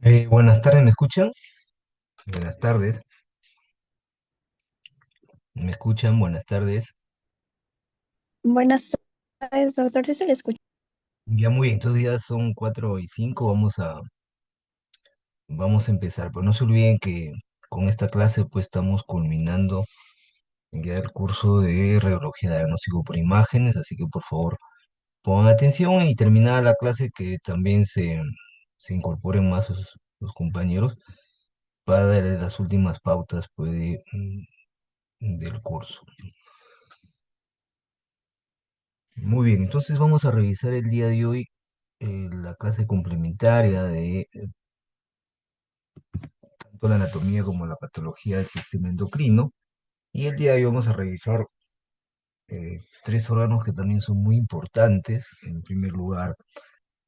Buenas tardes, ¿me escuchan? Buenas tardes, ¿me escuchan? Buenas tardes. Buenas tardes, doctor. Sí se le escucha. Ya muy bien, estos días son 4:05, vamos a empezar, pero no se olviden que con esta clase pues estamos culminando ya el curso de radiología de diagnóstico por imágenes, así que por favor pongan atención y terminada la clase que también se incorporen más los compañeros para darles las últimas pautas pues, del curso. Muy bien, entonces vamos a revisar el día de hoy la clase complementaria de tanto la anatomía como la patología del sistema endocrino. Y el día de hoy vamos a revisar tres órganos que también son muy importantes. En primer lugar,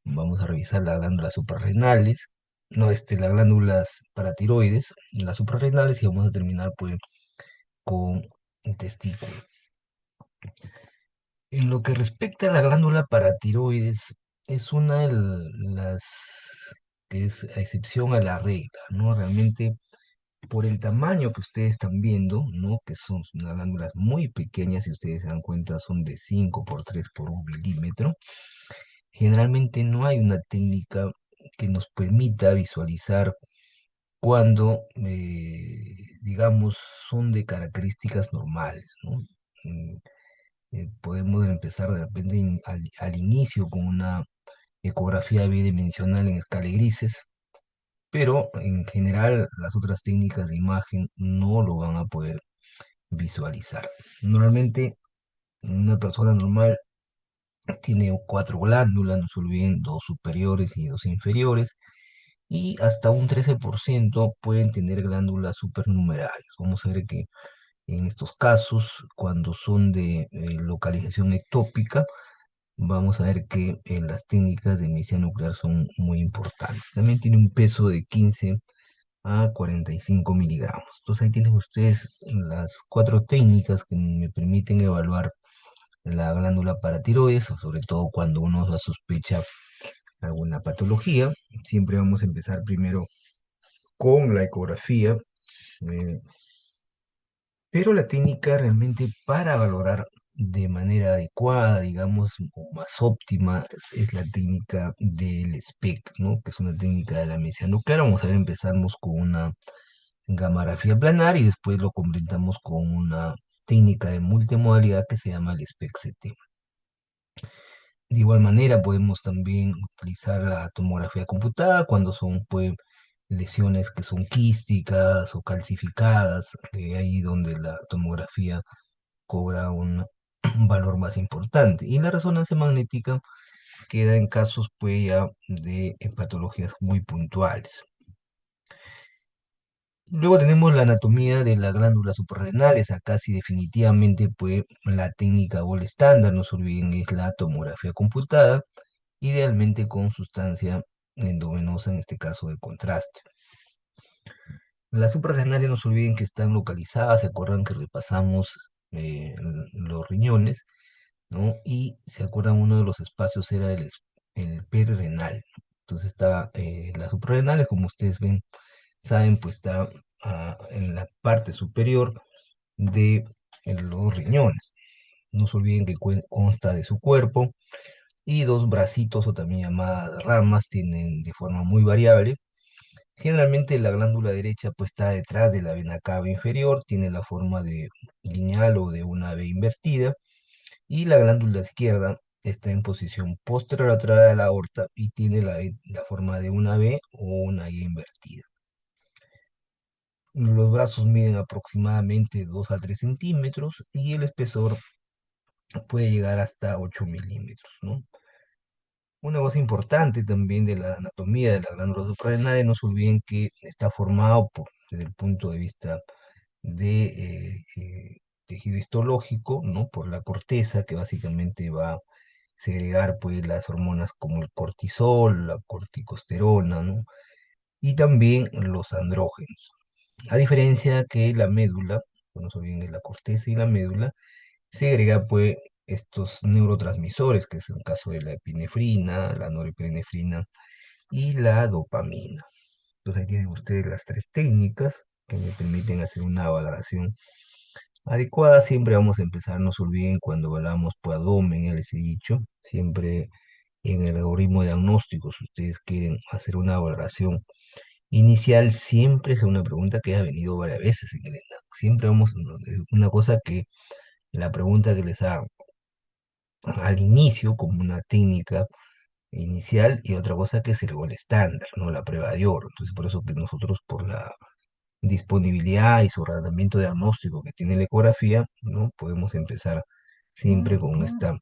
vamos a revisar las glándulas suprarrenales, no, las glándulas paratiroides, las suprarrenales y vamos a terminar pues con el testículo. En lo que respecta a la glándula paratiroides, es una de las que es a excepción a la regla, ¿no? Realmente por el tamaño que ustedes están viendo, ¿no? Que son unas glándulas muy pequeñas, si ustedes se dan cuenta, son de 5 por 3 por 1 milímetro. Generalmente no hay una técnica que nos permita visualizar cuando, digamos, son de características normales, ¿no? Mm, Podemos empezar de repente al inicio con una ecografía bidimensional en escala de grises, pero en general las otras técnicas de imagen no lo van a poder visualizar. Normalmente una persona normal tiene cuatro glándulas, no se olviden, dos superiores y dos inferiores, y hasta un 13% pueden tener glándulas supernumerales. Vamos a ver que en estos casos, cuando son de localización ectópica, vamos a ver que las técnicas de medicina nuclear son muy importantes. También tiene un peso de 15 a 45 miligramos. Entonces ahí tienen ustedes las cuatro técnicas que me permiten evaluar la glándula paratiroides, sobre todo cuando uno sospecha alguna patología. Siempre vamos a empezar primero con la ecografía, eh, pero la técnica realmente para valorar de manera adecuada, digamos, o más óptima, es la técnica del SPEC, ¿no? Que es una técnica de la medicina nuclear. Vamos a ver, empezamos con una gamografía planar y después lo completamos con una técnica de multimodalidad que se llama el SPECT. De igual manera, podemos también utilizar la tomografía computada cuando son pues, lesiones que son quísticas o calcificadas, ahí donde la tomografía cobra un valor más importante. Y la resonancia magnética queda en casos pues, ya de patologías muy puntuales. Luego tenemos la anatomía de las glándulas suprarrenales. Acá sí definitivamente pues, la técnica gold estándar, no se olviden, es la tomografía computada, idealmente con sustancia endovenosa, en este caso de contraste. Las suprarrenales no se olviden que están localizadas, se acuerdan que repasamos los riñones, ¿no? Y se acuerdan uno de los espacios era el perirenal. Entonces está las suprarrenales, como ustedes ven, saben, pues está en la parte superior de los riñones. No se olviden que consta de su cuerpo y dos bracitos o también llamadas ramas, tienen de forma muy variable. Generalmente la glándula derecha pues está detrás de la vena cava inferior, tiene la forma de lineal o de una V invertida, y la glándula izquierda está en posición posterolateral a la aorta y tiene la forma de una V o una Y invertida. Los brazos miden aproximadamente 2 a 3 centímetros y el espesor puede llegar hasta 8 milímetros, ¿no? Una cosa importante también de la anatomía de la glándula suprarrenal, no se olviden que está formado desde el punto de vista de tejido histológico, ¿no? Por la corteza, que básicamente va a segregar pues, las hormonas como el cortisol, la corticosterona, ¿no? Y también los andrógenos. A diferencia que la médula, no se olviden de la corteza y la médula, segrega pues estos neurotransmisores, que es el caso de la epinefrina, la norepinefrina y la dopamina. Entonces ahí tienen ustedes las tres técnicas que me permiten hacer una valoración adecuada. Siempre vamos a empezar, no se olviden, cuando evaluamos por abdomen, ya les he dicho, siempre en el algoritmo diagnóstico, si ustedes quieren hacer una valoración inicial, siempre es una pregunta que ha venido varias veces en el examen. Siempre vamos, no, es una cosa que la pregunta que les hago al inicio, como una técnica inicial, y otra cosa que es el gol estándar, ¿no? La prueba de oro. Entonces, por eso que nosotros, por la disponibilidad y su tratamiento diagnóstico que tiene la ecografía, ¿no? Podemos empezar siempre con esta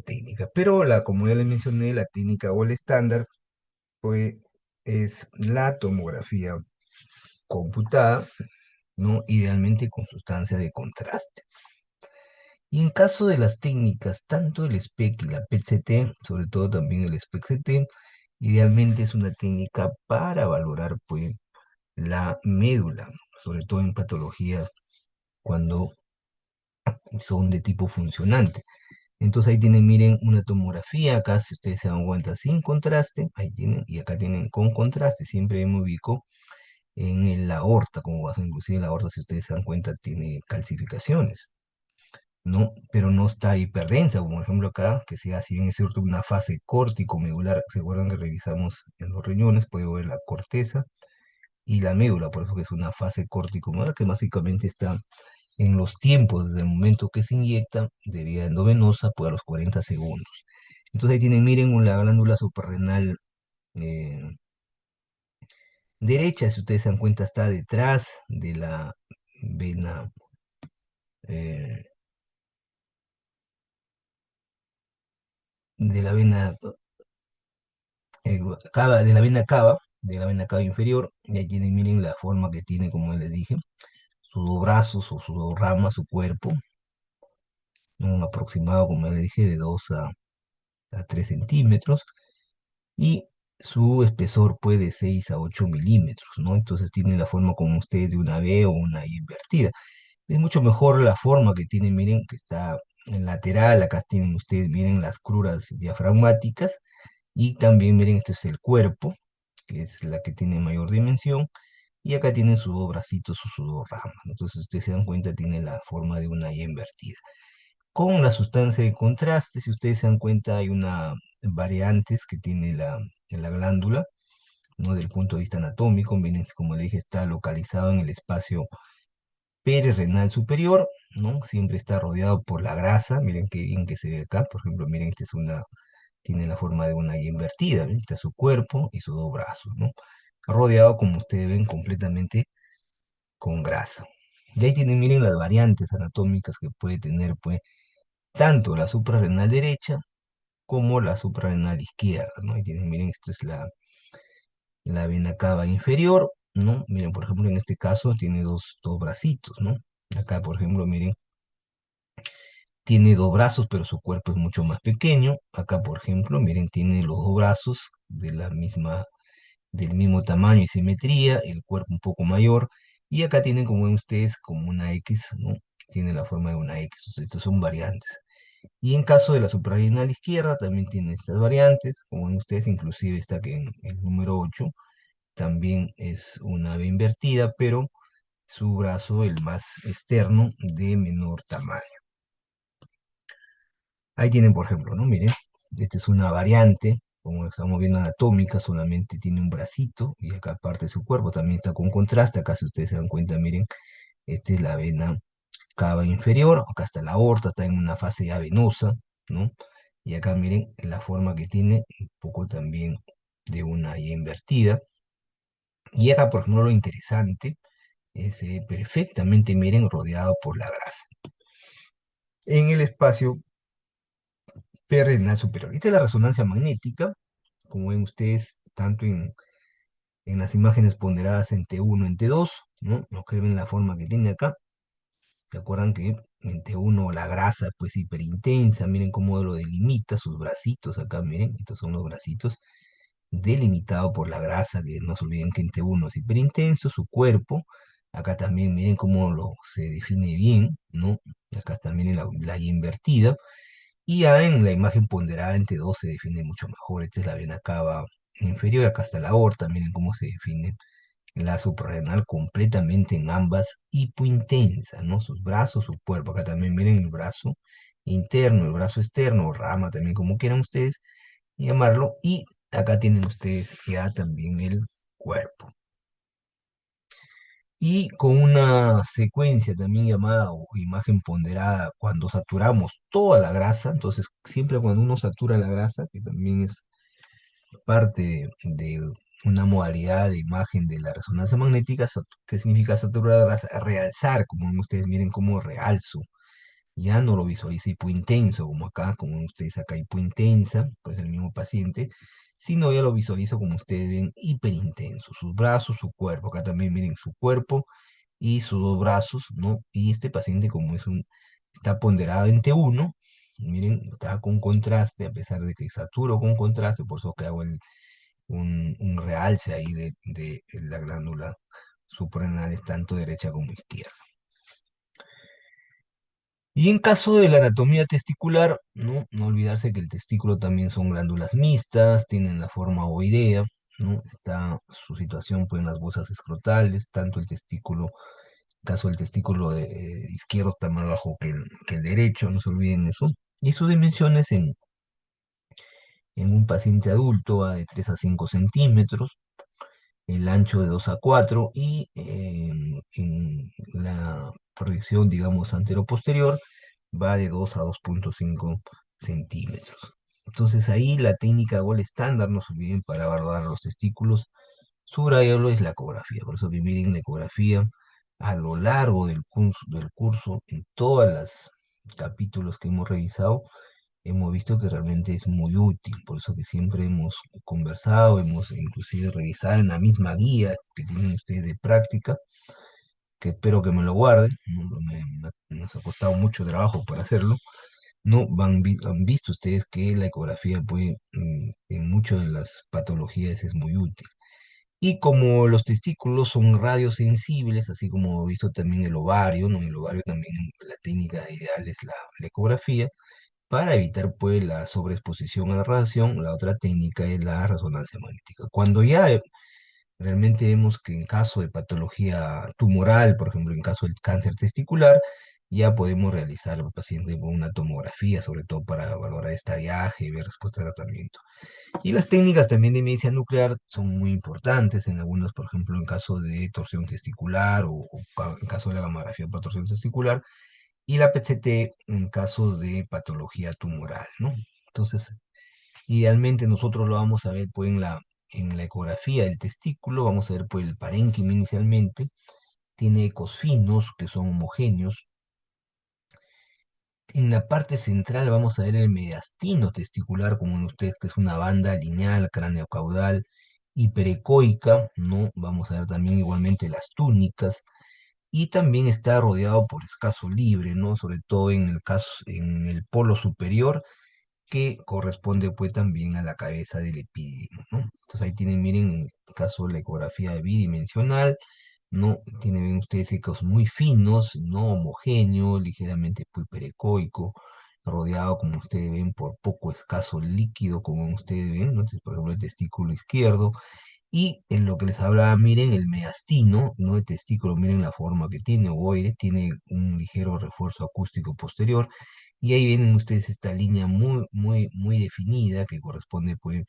técnica. Pero como ya les mencioné, la técnica gol estándar, pues, es la tomografía computada, ¿no? Idealmente con sustancia de contraste. Y en caso de las técnicas, tanto el SPEC y la PET-CT, sobre todo también el SPEC-CT, idealmente es una técnica para valorar, pues, la médula, sobre todo en patologías cuando son de tipo funcionante. Entonces ahí tienen, miren, una tomografía, acá si ustedes se dan cuenta sin contraste, ahí tienen, y acá tienen con contraste, siempre me ubico en la aorta, como vas, inclusive la aorta, si ustedes se dan cuenta, tiene calcificaciones, ¿no? Pero no está hiperdensa, como por ejemplo acá, que sea, si bien es cierto, una fase córtico-medular, ¿se acuerdan que revisamos en los riñones? Puede ver la corteza y la médula, por eso que es una fase córtico-medular, que básicamente está en los tiempos desde el momento que se inyecta de vía endovenosa, pues a los 40 segundos. Entonces ahí tienen, miren, la glándula suprarrenal eh, derecha, si ustedes se dan cuenta, está detrás vena, eh, de la vena cava, de la vena cava inferior, y ahí tienen, miren la forma que tiene, como les dije, sus dos brazos o sus dos ramas, su cuerpo, un aproximado, como les dije, de 2 a 3 centímetros, y su espesor puede de 6 a 8 milímetros, ¿no? Entonces tiene la forma como ustedes de una B o una I invertida. Es mucho mejor la forma que tiene, miren, que está en lateral, acá tienen ustedes, miren las cruras diafragmáticas, y también miren, este es el cuerpo, que es la que tiene mayor dimensión, y acá tienen sus dos bracitos o sus dos ramas. Entonces ustedes se dan cuenta, tiene la forma de una Y invertida. Con la sustancia de contraste, si ustedes se dan cuenta, hay una variantes que tiene la glándula, ¿no? Del punto de vista anatómico, miren, como le dije, está localizado en el espacio perrenal superior, ¿no? Siempre está rodeado por la grasa, miren qué bien que se ve acá, por ejemplo, miren, tiene la forma de una Y invertida, ¿ven? Está su cuerpo y sus dos brazos, ¿no? Rodeado, como ustedes ven, completamente con grasa. Y ahí tienen, miren, las variantes anatómicas que puede tener, pues, tanto la suprarrenal derecha como la suprarrenal izquierda, ¿no? Ahí tienen, miren, esto es la vena cava inferior, ¿no? Miren, por ejemplo, en este caso tiene dos bracitos, ¿no? Acá, por ejemplo, miren, tiene dos brazos, pero su cuerpo es mucho más pequeño. Acá, por ejemplo, miren, tiene los dos brazos del mismo tamaño y simetría, el cuerpo un poco mayor. Y acá tienen, como ven ustedes, como una X, ¿no? Tiene la forma de una X. O sea, estos son variantes. Y en caso de la suprarrenal izquierda, también tiene estas variantes. Como ven ustedes, inclusive está que en el número 8 también es una B invertida, pero su brazo, el más externo, de menor tamaño. Ahí tienen, por ejemplo, ¿no? Miren, esta es una variante, como estamos viendo anatómica, solamente tiene un bracito y acá parte de su cuerpo también está con contraste. Acá, si ustedes se dan cuenta, miren, esta es la vena cava inferior, acá está la aorta, está en una fase ya venosa, ¿no? Y acá miren la forma que tiene, un poco también de una Y invertida. Y acá, por ejemplo, lo interesante es perfectamente, miren, rodeado por la grasa. En el espacio perrenal superior. Esta es la resonancia magnética, como ven ustedes, tanto en las imágenes ponderadas en T1, en T2, ¿no? Nos ven la forma que tiene acá. ¿Se acuerdan que en T1 la grasa pues hiperintensa? Miren cómo lo delimita, sus bracitos acá, miren, estos son los bracitos, delimitado por la grasa, que no se olviden que en T1 es hiperintenso, su cuerpo, acá también miren cómo se define bien, ¿no? Acá también la Y invertida, y ya en la imagen ponderada en T2 se define mucho mejor. Esta es la vena cava inferior, acá hasta la aorta, miren cómo se define la suprarrenal completamente en ambas hipointensa, ¿no? Sus brazos, su cuerpo, acá también miren el brazo interno, el brazo externo, o rama también, como quieran ustedes llamarlo, y acá tienen ustedes ya también el cuerpo. Y con una secuencia también llamada o imagen ponderada cuando saturamos toda la grasa, entonces siempre cuando uno satura la grasa, que también es parte de una modalidad de imagen de la resonancia magnética, que significa saturar la grasa, realzar, como ustedes miren cómo realzo, ya no lo visualiza hipointenso, como acá, como ustedes acá hipointensa, pues el mismo paciente, sino ya lo visualizo como ustedes ven hiperintenso, sus brazos, su cuerpo, acá también miren su cuerpo y sus dos brazos, ¿no? Y este paciente como está ponderado en T1, miren, está con contraste, a pesar de que saturo con contraste, por eso que hago un realce ahí de la glándula suprarrenal, tanto derecha como izquierda. Y en caso de la anatomía testicular, ¿no? No olvidarse que el testículo también son glándulas mixtas, tienen la forma ovoidea, ¿no? Está su situación pues, en las bolsas escrotales, tanto el testículo, caso del testículo izquierdo está más bajo que el derecho, no se olviden eso. Y sus dimensiones en un paciente adulto va de 3 a 5 centímetros, el ancho de 2 a 4 y en la proyección, digamos, antero-posterior va de 2 a 2,5 centímetros. Entonces ahí la técnica gol estándar, no se olviden, para evaluar los testículos, subrayarlo es la ecografía. Por eso que miren la ecografía a lo largo del curso en todos los capítulos que hemos revisado, hemos visto que realmente es muy útil, por eso que siempre hemos conversado, hemos inclusive revisado en la misma guía que tienen ustedes de práctica, que espero que me lo guarden, ¿no? Nos ha costado mucho trabajo para hacerlo, ¿no? Han visto ustedes que la ecografía puede, en muchas de las patologías es muy útil. Y como los testículos son radiosensibles, así como he visto también el ovario, ¿no? El ovario también, la técnica ideal es la ecografía, para evitar pues la sobreexposición a la radiación. La otra técnica es la resonancia magnética. Cuando ya realmente vemos que en caso de patología tumoral, por ejemplo, en caso del cáncer testicular, ya podemos realizar al paciente con una tomografía, sobre todo para valorar estadiaje y ver respuesta de tratamiento. Y las técnicas también de medicina nuclear son muy importantes en algunos, por ejemplo, en caso de torsión testicular o en caso de la gamografía por torsión testicular, y la PET-CT en casos de patología tumoral, ¿no? Entonces, idealmente nosotros lo vamos a ver pues, en la ecografía del testículo, vamos a ver pues el parénquima inicialmente, tiene ecos finos que son homogéneos. En la parte central vamos a ver el mediastino testicular, como ven ustedes, que es una banda lineal, craneocaudal, hiperecoica, ¿no? Vamos a ver también igualmente las túnicas, y también está rodeado por escaso libre, ¿no? Sobre todo en el caso, en el polo superior, que corresponde pues también a la cabeza del epidídimo, ¿no? Entonces ahí tienen, miren, en este caso la ecografía bidimensional, ¿no? Tienen ven ustedes ecos muy finos, no homogéneo, ligeramente puiperecoico, rodeado, como ustedes ven, por poco escaso líquido, como ustedes ven, ¿no? Entonces, por ejemplo, el testículo izquierdo, y en lo que les hablaba, miren el mediastino, ¿no? El testículo, miren la forma que tiene, ovoide, tiene un ligero refuerzo acústico posterior, y ahí vienen ustedes esta línea muy, muy, muy definida que corresponde, pues,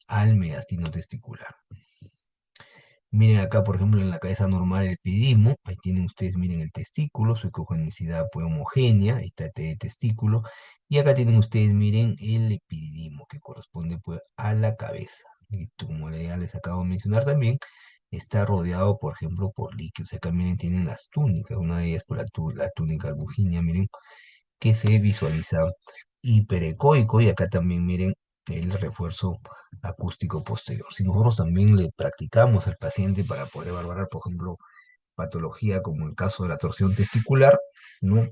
al mediastino testicular. Miren acá, por ejemplo, en la cabeza normal el epididimo, ahí tienen ustedes, miren el testículo, su ecogenicidad pues homogénea, ahí está el testículo, y acá tienen ustedes, miren el epididimo, que corresponde pues a la cabeza. Y como ya les acabo de mencionar también, está rodeado, por ejemplo, por líquidos. Acá miren, tienen las túnicas, una de ellas por la túnica albuginea, miren, que se visualiza hiperecoico, y acá también miren el refuerzo acústico posterior. Si nosotros también le practicamos al paciente para poder evaluar, por ejemplo, patología como el caso de la torsión testicular, ¿no?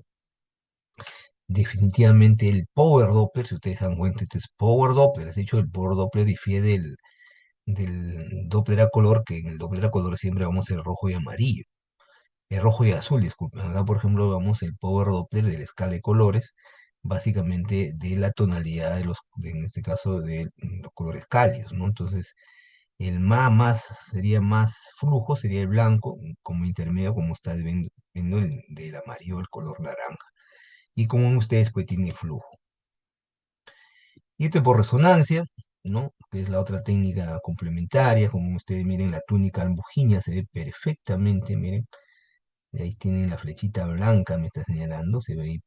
Definitivamente el Power Doppler, si ustedes se dan cuenta, este es Power Doppler. Es dicho, el Power Doppler difiere del Doppler a color, que en el Doppler a color siempre vamos a ser rojo y amarillo. Rojo y azul, disculpen. Acá, por ejemplo, vamos el Power Doppler de la escala de colores, básicamente de la tonalidad en este caso, de los colores cálidos, ¿no? Entonces, Más sería más flujo, sería el blanco, como intermedio, como está viendo el del amarillo, el color naranja. Y como ustedes, pues tiene flujo. Y esto por resonancia, ¿no? Que es la otra técnica complementaria, como ustedes miren, la túnica albuginia se ve perfectamente, miren. Ahí tienen la flechita blanca, me está señalando, se ve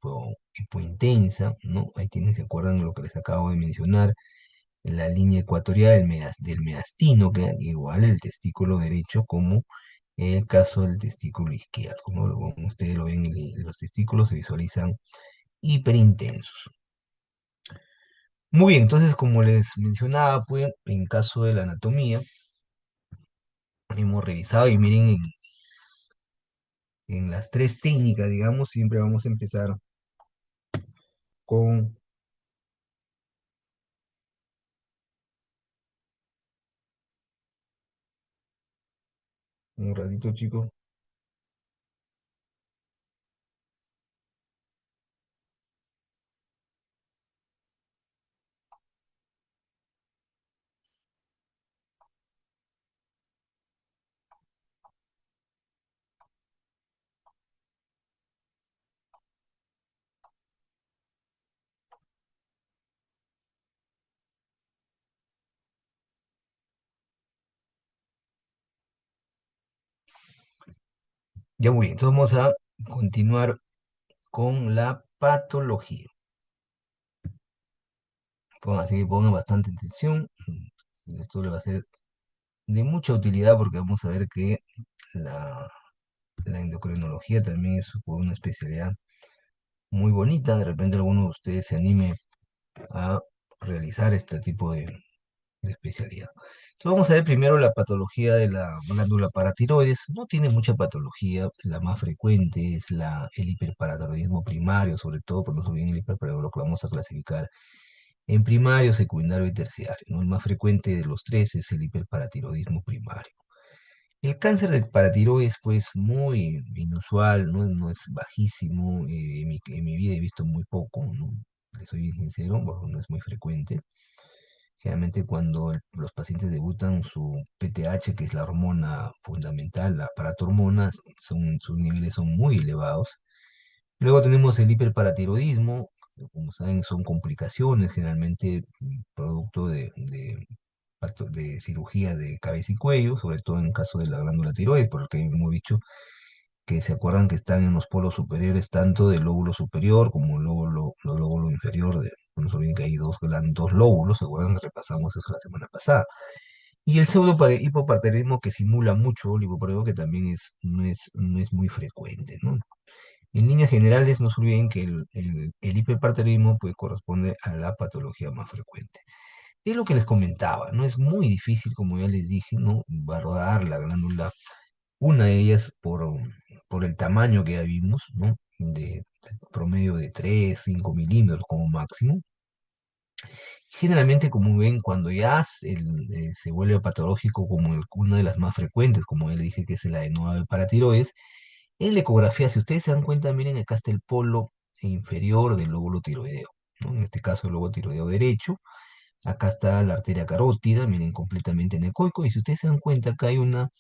hipointensa, ¿no? Ahí tienen, ¿se acuerdan de lo que les acabo de mencionar? La línea ecuatorial del mediastino, que igual el testículo derecho como el caso del testículo izquierdo, ¿no? Como ustedes lo ven, los testículos se visualizan hiperintensos. Muy bien, entonces como les mencionaba, pues en caso de la anatomía, hemos revisado y miren en las tres técnicas, digamos, siempre vamos a empezar con un ratito, chicos. Ya muy bien, entonces vamos a continuar con la patología. Así que pongan bastante atención. Esto le va a ser de mucha utilidad porque vamos a ver que la, la endocrinología también es una especialidad muy bonita. De repente alguno de ustedes se anime a realizar este tipo de especialidad. Entonces vamos a ver primero la patología de la glándula paratiroides. No tiene mucha patología, la más frecuente es el hiperparatiroidismo primario, sobre todo, por no bien el hiperparatiro, lo que vamos a clasificar en primario, secundario y terciario, ¿no? El más frecuente de los tres es el hiperparatiroidismo primario. El cáncer de paratiroides, pues, muy inusual, ¿no? No es bajísimo, en mi vida he visto muy poco, ¿no? Le soy bien sincero, porque no es muy frecuente. Generalmente cuando los pacientes debutan su PTH, que es la hormona fundamental, la paratormona, sus niveles son muy elevados. Luego tenemos el hiperparatiroidismo, que como saben son complicaciones generalmente producto de cirugía de cabeza y cuello, sobre todo en el caso de la glándula tiroides, porque hemos dicho que se acuerdan que están en los polos superiores tanto del lóbulo superior como el lóbulo inferior. No se olviden que hay dos lóbulos, ¿se acuerdan? Repasamos eso la semana pasada. Y el hipopartiroidismo que simula mucho el hipoparadismo, que también no es muy frecuente, ¿no? En líneas generales, no se olviden que el hiperpartiroidismo pues, corresponde a la patología más frecuente. Es lo que les comentaba, ¿no? Es muy difícil, como ya les dije, ¿no? Guardar la glándula, una de ellas por el tamaño que ya vimos, ¿no? De promedio de 3 5 milímetros como máximo. Generalmente, como ven, cuando ya se vuelve patológico como una de las más frecuentes, como ya le dije que es el adenoma de paratiroides, en la ecografía, si ustedes se dan cuenta, miren, acá está el polo inferior del lóbulo tiroideo, ¿no? En este caso el lóbulo tiroideo derecho. Acá está la arteria carótida, miren, completamente necoico. Y si ustedes se dan cuenta, acá hay una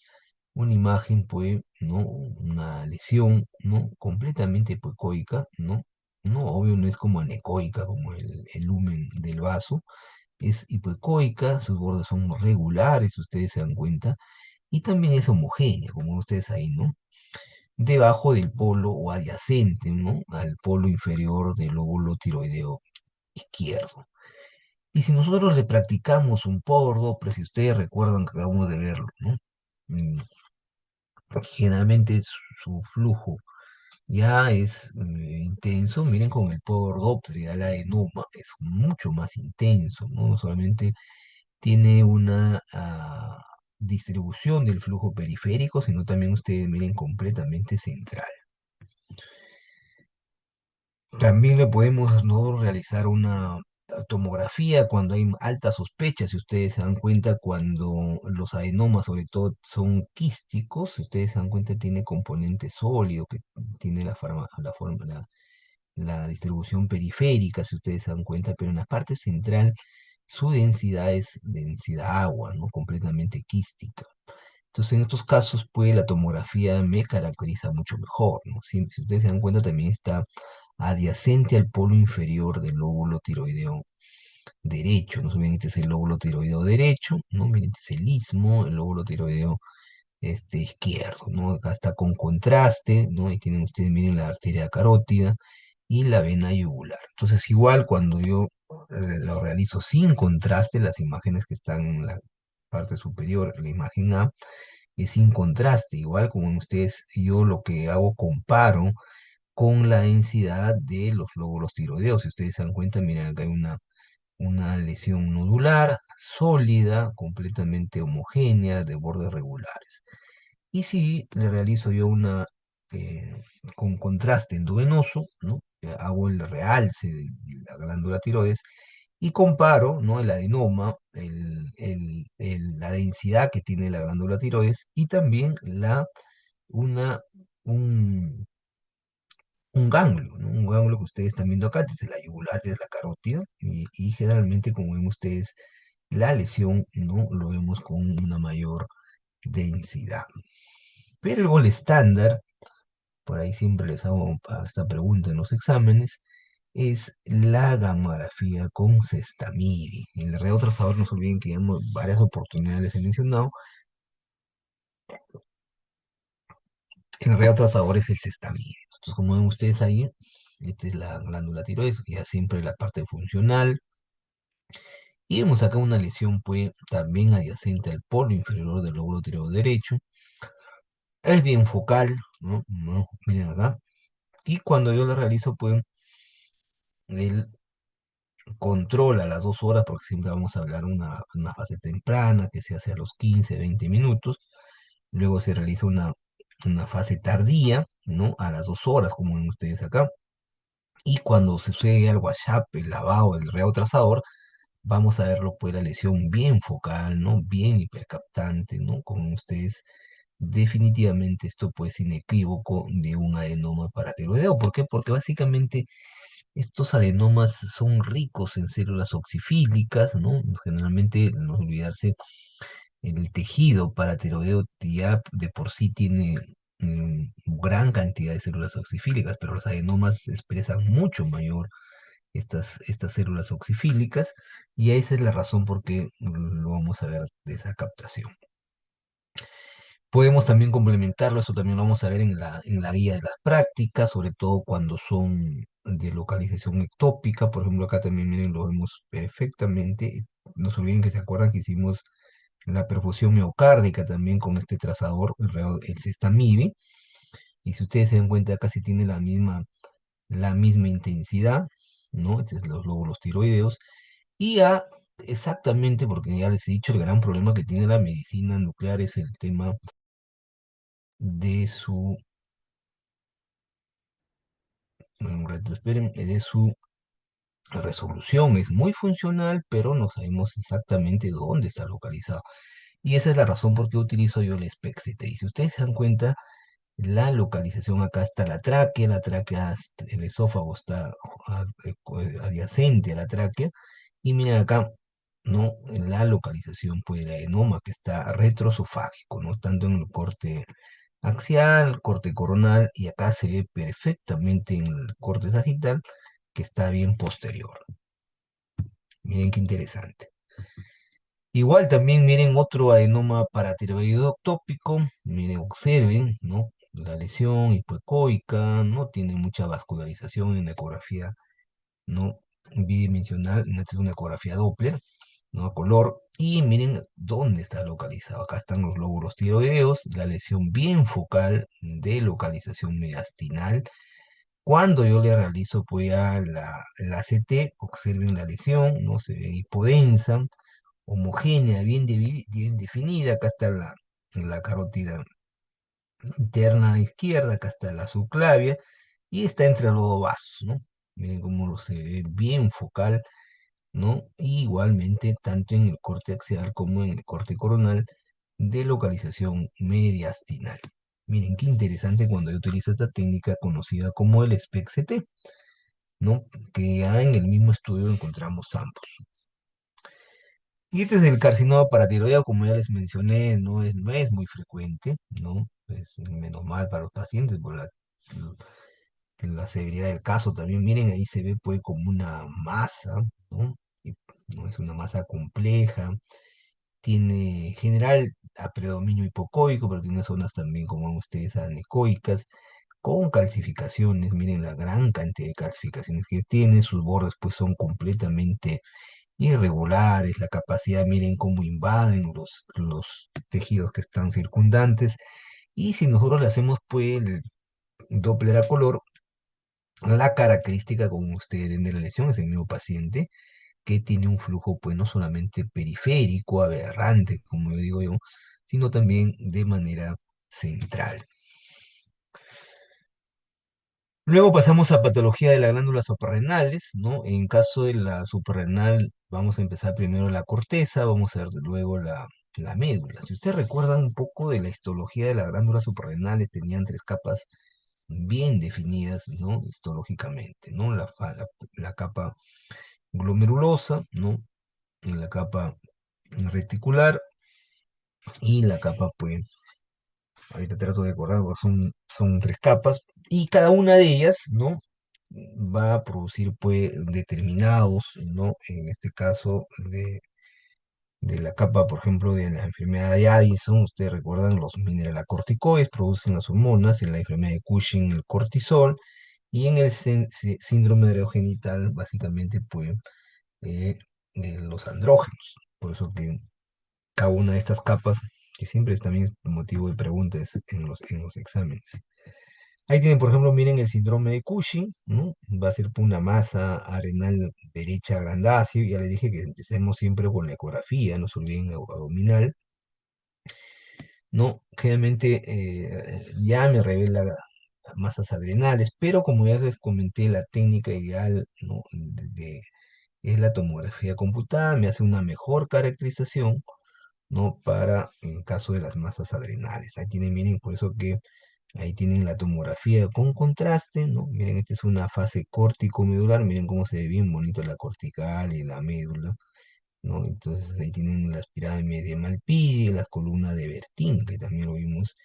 imagen, pues, ¿no? Una lesión, ¿no? Completamente hipoecoica, ¿no? No, obvio, no es como anecoica, como el lumen del vaso. Es hipoecoica, sus bordes son regulares, si ustedes se dan cuenta. Y también es homogénea, como ustedes ahí, ¿no? Debajo del polo o adyacente, ¿no? Al polo inferior del lóbulo tiroideo izquierdo. Y si nosotros le practicamos un power Doppler, si ustedes recuerdan que acabamos de verlo, ¿no? Mm, Generalmente su flujo ya es intenso. Miren, con el power Doppler, ya la adenoma es mucho más intenso, ¿no? No solamente tiene una distribución del flujo periférico, sino también ustedes miren completamente central. También le podemos nosotros realizar una tomografía cuando hay alta sospecha, si ustedes se dan cuenta, cuando los adenomas sobre todo son quísticos, si ustedes se dan cuenta tiene componente sólido, que tiene la distribución periférica, si ustedes se dan cuenta, pero en la parte central su densidad es densidad agua, ¿no? Completamente quística. Entonces, en estos casos, pues la tomografía me caracteriza mucho mejor, ¿no? Si ustedes se dan cuenta, también está adyacente al polo inferior del lóbulo tiroideo derecho, no se olviden, este es el lóbulo tiroideo derecho, ¿no? Miren, este es el istmo, el lóbulo tiroideo izquierdo, ¿no? Acá está con contraste, ¿no? Ahí tienen ustedes, miren, la arteria carótida y la vena yugular. Entonces, igual cuando yo lo realizo sin contraste, las imágenes que están en la parte superior, la imagen A, es sin contraste, igual como ven ustedes, yo lo que hago, comparo con la densidad de los lóbulos tiroideos. Si ustedes se dan cuenta, miren, acá hay una lesión nodular, sólida, completamente homogénea, de bordes regulares. Y si le realizo yo una eh, con contraste endovenoso, ¿no? Hago el realce de la glándula tiroides y comparo, ¿no? El adenoma, la densidad que tiene la glándula tiroides y también una, un, un ganglio, ¿no? Un ganglio que ustedes están viendo acá, desde la yugular, desde la carótida, y generalmente, como ven ustedes, la lesión, ¿no? Lo vemos con una mayor densidad. Pero el gol estándar, por ahí siempre les hago esta pregunta en los exámenes, es la gamografía con Sestamibi. En el retrotrasador, no se olviden que ya en varias oportunidades les he mencionado, el retrotrasador es el Sestamibi. Entonces, como ven ustedes ahí, esta es la glándula tiroides, ya siempre la parte funcional. Y vemos acá una lesión, pues, también adyacente al polo inferior del lóbulo tiroideo derecho. Es bien focal, ¿no? Miren acá. Y cuando yo la realizo, pues, el control a las 2 horas, porque siempre vamos a hablar una fase temprana que se hace a los 15, 20 minutos. Luego se realiza una fase tardía, ¿no? A las 2 horas, como ven ustedes acá. Y cuando se sucede al WhatsApp, el lavado, el retrotrasador, vamos a verlo, pues, la lesión bien focal, ¿no? Bien hipercaptante, ¿no? Como ustedes, definitivamente esto, pues, inequívoco de un adenoma paratiroideo. ¿Por qué? Porque básicamente estos adenomas son ricos en células oxifílicas, ¿no? Generalmente, no olvidarse, el tejido paratiroideo ya de por sí tiene gran cantidad de células oxifílicas, pero los adenomas expresan mucho mayor estas células oxifílicas, y esa es la razón por qué lo vamos a ver de esa captación. Podemos también complementarlo, eso también lo vamos a ver en la guía de las prácticas, sobre todo cuando son de localización ectópica. Por ejemplo, acá también, miren, lo vemos perfectamente. No se olviden que se acuerdan que hicimos la perfusión miocárdica también con este trazador, el Sestamibi, y si ustedes se dan cuenta, casi tiene la misma intensidad, ¿no? Este es los lóbulos tiroideos, y exactamente, porque ya les he dicho, el gran problema que tiene la medicina nuclear es el tema de su, un rato, esperen, de su resolución. Es muy funcional, pero no sabemos exactamente dónde está localizado. Y esa es la razón por qué utilizo yo el SPECT-CT. Y si ustedes se dan cuenta, la localización acá está la tráquea, el esófago está adyacente a la tráquea, y miren acá, ¿no? La localización, pues, del adenoma que está retroesofágico, ¿no? Tanto en el corte axial, corte coronal, y acá se ve perfectamente en el corte sagital, que está bien posterior. Miren qué interesante. Igual también miren otro adenoma paratiroideo ectópico, miren, observen, ¿no? La lesión hipoecoica, no tiene mucha vascularización en la ecografía, ¿no? Bidimensional, esta es una ecografía Doppler, ¿no? A color, y miren dónde está localizado. Acá están los lóbulos tiroideos, la lesión bien focal de localización mediastinal. Cuando yo le realizo, pues, a la CT, observen la lesión, no se ve hipodensa, homogénea, bien definida. Acá está la carótida interna izquierda, acá está la subclavia, y está entre los dos vasos, ¿no? Miren cómo se ve bien focal, ¿no? Y igualmente, tanto en el corte axial como en el corte coronal, de localización mediastinal. Miren qué interesante cuando yo utilizo esta técnica conocida como el SPECT-CT, ¿no? Que ya en el mismo estudio encontramos ambos. Y este es el carcinoma paratiroideo, como ya les mencioné, no es muy frecuente, ¿no? Es menos mal para los pacientes por la severidad del caso también. Miren, ahí se ve pues como una masa, ¿no? Y, no es una masa compleja, tiene en general a predominio hipocoico, pero tiene zonas también, como ven ustedes, anecoicas, con calcificaciones. Miren la gran cantidad de calcificaciones que tiene, sus bordes pues son completamente irregulares, la capacidad, miren cómo invaden los tejidos que están circundantes. Y si nosotros le hacemos pues el Doppler a color, la característica, como ustedes ven de la lesión, es el mismo paciente que tiene un flujo pues no solamente periférico, aberrante, como yo digo yo, sino también de manera central. Luego pasamos a patología de las glándulas suprarrenales, ¿no? En caso de la suprarrenal, vamos a empezar primero la corteza, vamos a ver luego la médula. Si ustedes recuerdan un poco de la histología de las glándulas suprarrenales, tenían tres capas bien definidas, ¿no? Histológicamente, ¿no? La capa glomerulosa, ¿no? Y la capa reticular y la capa, pues, ahorita trato de acordar, porque son tres capas, y cada una de ellas, ¿no? Va a producir, pues, determinados, ¿no? En este caso de la capa, por ejemplo, de la enfermedad de Addison, ustedes recuerdan, los mineralocorticoides producen las hormonas, en la enfermedad de Cushing el cortisol, y en el síndrome genital, básicamente, pues, eh, los andrógenos. Por eso que cada una de estas capas, que siempre es también motivo de preguntas en los exámenes. Ahí tienen, por ejemplo, miren el síndrome de Cushing, ¿no? Va a ser por una masa arenal derecha grandácea. Ya les dije que empecemos siempre con la ecografía, no se olviden abdominal, ¿no? Generalmente ya me revela masas adrenales, pero como ya les comenté, la técnica ideal, ¿no? Es la tomografía computada, me hace una mejor caracterización, ¿no? Para en caso de las masas adrenales. Ahí tienen, miren, por eso que ahí tienen la tomografía con contraste, ¿no? Miren, esta es una fase córtico-medular, miren cómo se ve bien bonito la cortical y la médula, ¿no? Entonces ahí tienen las pirámides de Malpighi, las columnas de Bertin, que también lo vimos.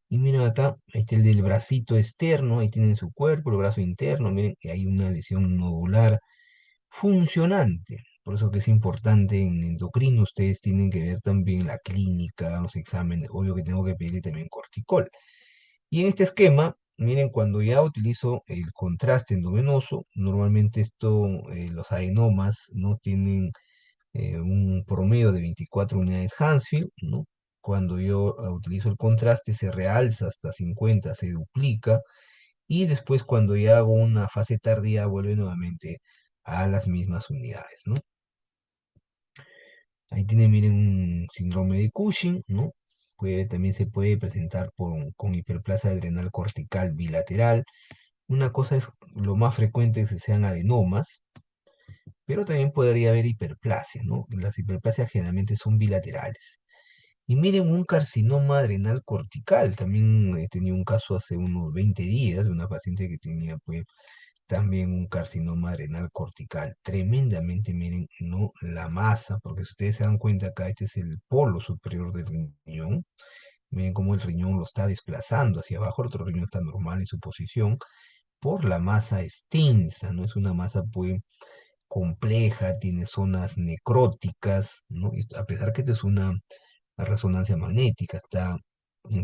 Y miren acá, ahí está el del bracito externo, ahí tienen su cuerpo, el brazo interno, miren que hay una lesión nodular funcionante. Por eso que es importante en endocrino, ustedes tienen que ver también la clínica, los exámenes, obvio que tengo que pedirle también corticol. Y en este esquema, miren, cuando ya utilizo el contraste endovenoso, normalmente los adenomas no tienen un promedio de 24 unidades Hansfield, ¿no? Cuando yo utilizo el contraste se realza hasta 50, se duplica, y después cuando ya hago una fase tardía vuelve nuevamente a las mismas unidades, ¿no? Ahí tienen, miren, un síndrome de Cushing, ¿no? También se puede presentar con hiperplasia adrenal cortical bilateral. Una cosa es, lo más frecuente es que sean adenomas, pero también podría haber hiperplasia, ¿no? Las hiperplasias generalmente son bilaterales. Y miren, un carcinoma adrenal cortical. También he tenido un caso hace unos 20 días de una paciente que tenía, pues, también un carcinoma adrenal cortical. Tremendamente, miren, ¿no? La masa, porque si ustedes se dan cuenta acá, este es el polo superior del riñón. Miren cómo el riñón lo está desplazando hacia abajo, el otro riñón está normal en su posición, por la masa extensa, ¿no? Es una masa, pues, compleja, tiene zonas necróticas, ¿no? A pesar que esta es una resonancia magnética, está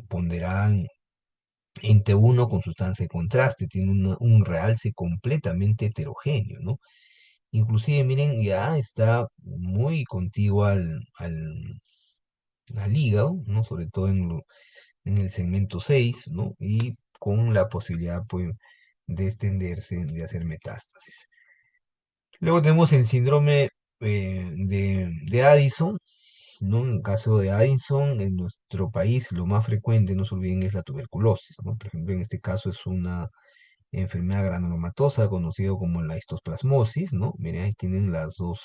ponderada en T1 con sustancia de contraste, tiene un realce completamente heterogéneo, ¿no? Inclusive, miren, ya está muy contiguo al hígado, ¿no? Sobre todo en el segmento 6, ¿no? Y con la posibilidad, pues, de extenderse, de hacer metástasis. Luego tenemos el síndrome de Addison, ¿no? En caso de Addison, en nuestro país lo más frecuente, no se olviden, es la tuberculosis, ¿no? Por ejemplo, en este caso es una enfermedad granulomatosa, conocido como la histoplasmosis, ¿no? Miren, ahí tienen las dos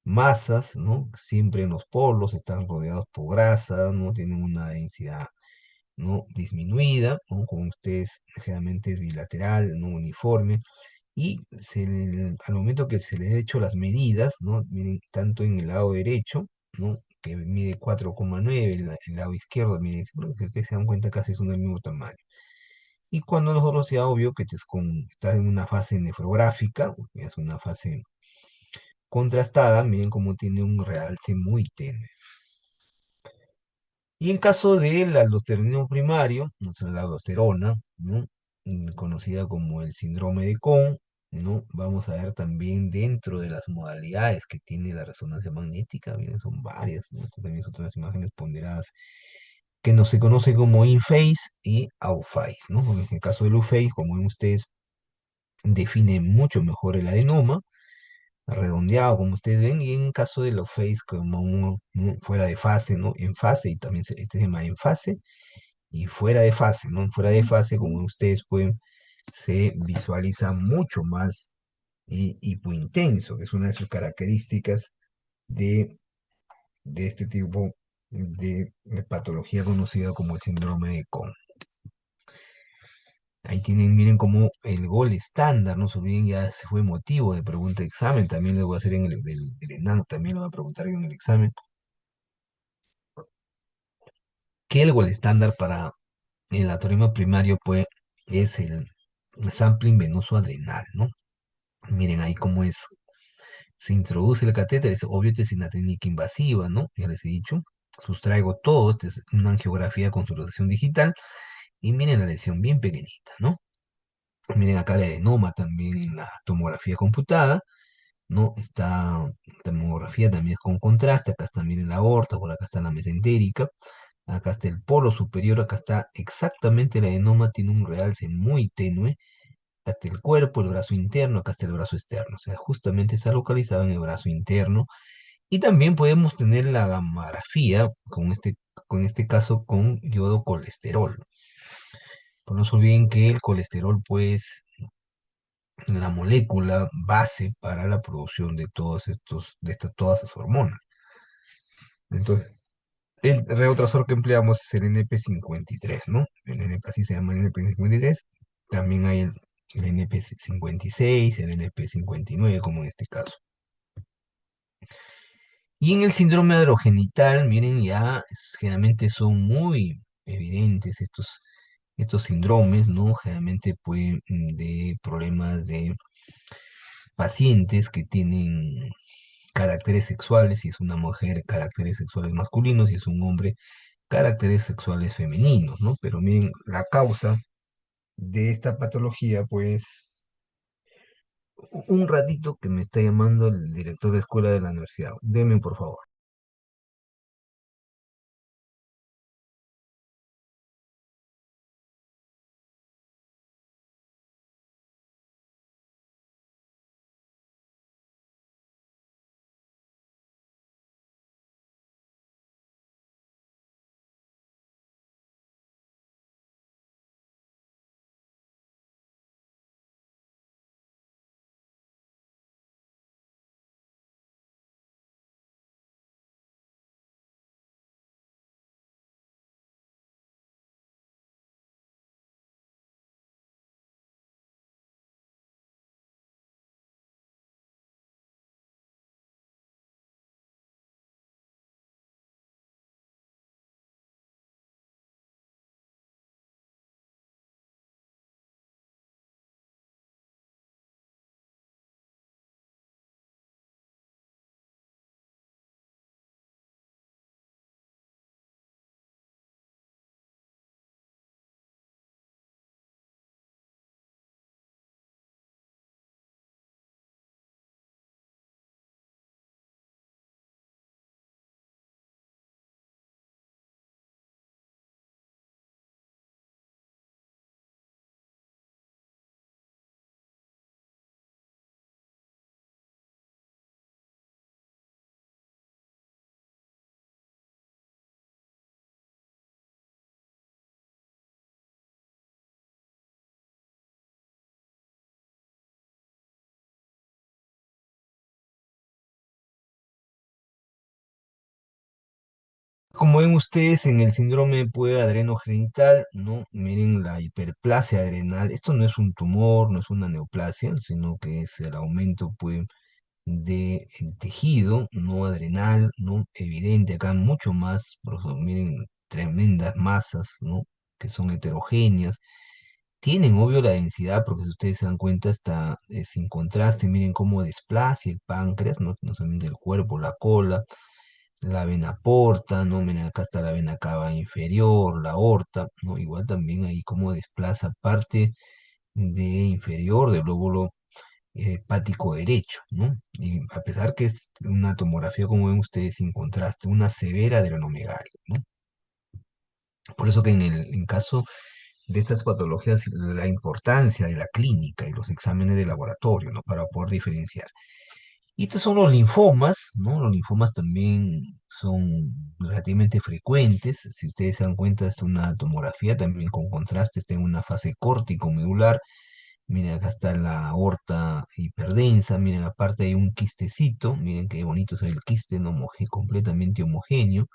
masas, ¿no? Siempre en los polos, están rodeados por grasa, ¿no? Tienen una densidad, ¿no? Disminuida, ¿no? Como ustedes, generalmente es bilateral, no uniforme, y al momento que se les ha hecho las medidas, ¿no? Miren, tanto en el lado derecho, ¿no? Que mide 4,9, el lado izquierdo mide, bueno, que ustedes se dan cuenta casi son del mismo tamaño. Y cuando nosotros ya obvio que estás en una fase nefrográfica, que es una fase contrastada, miren cómo tiene un realce muy tenue. Y en caso del aldosteronismo primario, no sé, la aldosterona, ¿no? Conocida como el síndrome de Cohn, ¿no? Vamos a ver también dentro de las modalidades que tiene la resonancia magnética, miren, son varias, ¿no? Esto también son otras imágenes ponderadas que no se conoce como in-phase y out-phase, ¿no? En el caso del U-phase, como ven ustedes, define mucho mejor el adenoma, redondeado, como ustedes ven, y en caso de los face como fuera de fase, ¿no? En fase, y también este se llama en fase, y fuera de fase, ¿no? Fuera de fase, como ustedes pueden, se visualiza mucho más hipointenso, que es una de sus características de, de este tipo de patología conocida como el síndrome de Cohn. Ahí tienen, miren cómo el gol estándar, no se olviden, ya se fue motivo de pregunta de examen, también lo voy a hacer en el ENAN, también lo voy a preguntar en el examen. Que el gol estándar para el atorema primario, pues, es el sampling venoso adrenal, ¿no? Miren ahí cómo es. Se introduce el catéter, es obviousina técnica invasiva, ¿no? Ya les he dicho. Sustraigo todo, esta es una angiografía con su digital, y miren la lesión bien pequeñita, ¿no? Miren acá el adenoma también en la tomografía computada, ¿no? Esta tomografía también es con contraste, acá está, miren la aorta, por acá está la mesentérica, acá está el polo superior, acá está exactamente el adenoma, tiene un realce muy tenue, acá está el cuerpo, el brazo interno, acá está el brazo externo, o sea, justamente está localizado en el brazo interno, y también podemos tener la gammagrafía, con este caso con yodo colesterol. Pues no se olviden que el colesterol, pues, la molécula base para la producción de todas esas hormonas. Entonces, el retrotransor que empleamos es el NP53, ¿no? Así se llama el NP53. También hay el NP56, el NP59, como en este caso. Y en el síndrome adrogenital, miren, ya generalmente son muy evidentes estos síndromes, ¿no? Generalmente pueden de problemas de pacientes que tienen caracteres sexuales, si es una mujer, caracteres sexuales masculinos, si es un hombre, caracteres sexuales femeninos, ¿no? Pero miren, la causa de esta patología, pues, un ratito que me está llamando el director de escuela de la universidad. Deme, por favor. Como ven ustedes, en el síndrome adrenogenital, ¿no? Miren la hiperplasia adrenal. Esto no es un tumor, no es una neoplasia, sino que es el aumento, pues, de tejido, no adrenal, no evidente, acá mucho más, por eso, miren, tremendas masas, ¿no? Que son heterogéneas. Tienen obvio la densidad, porque si ustedes se dan cuenta, está sin contraste, miren cómo desplaza el páncreas, ¿no? No solamente el cuerpo, la cola, la vena porta, ¿no? Miren, acá está la vena cava inferior, la aorta, ¿no? Igual también ahí cómo desplaza parte de inferior del lóbulo hepático derecho, ¿no? Y a pesar que es una tomografía, como ven ustedes, sin contraste, una severa adenomegalia, ¿no? Por eso que en caso de estas patologías, la importancia de la clínica y los exámenes de laboratorio, ¿no? Para poder diferenciar. Y estos son los linfomas, ¿no? Los linfomas también son relativamente frecuentes. Si ustedes se dan cuenta, es una tomografía también con contraste, está en una fase córtico-medular. Miren, acá está la aorta hiperdensa. Miren, aparte hay un quistecito. Miren qué bonito es el quiste, ¿no? Completamente homogéneo.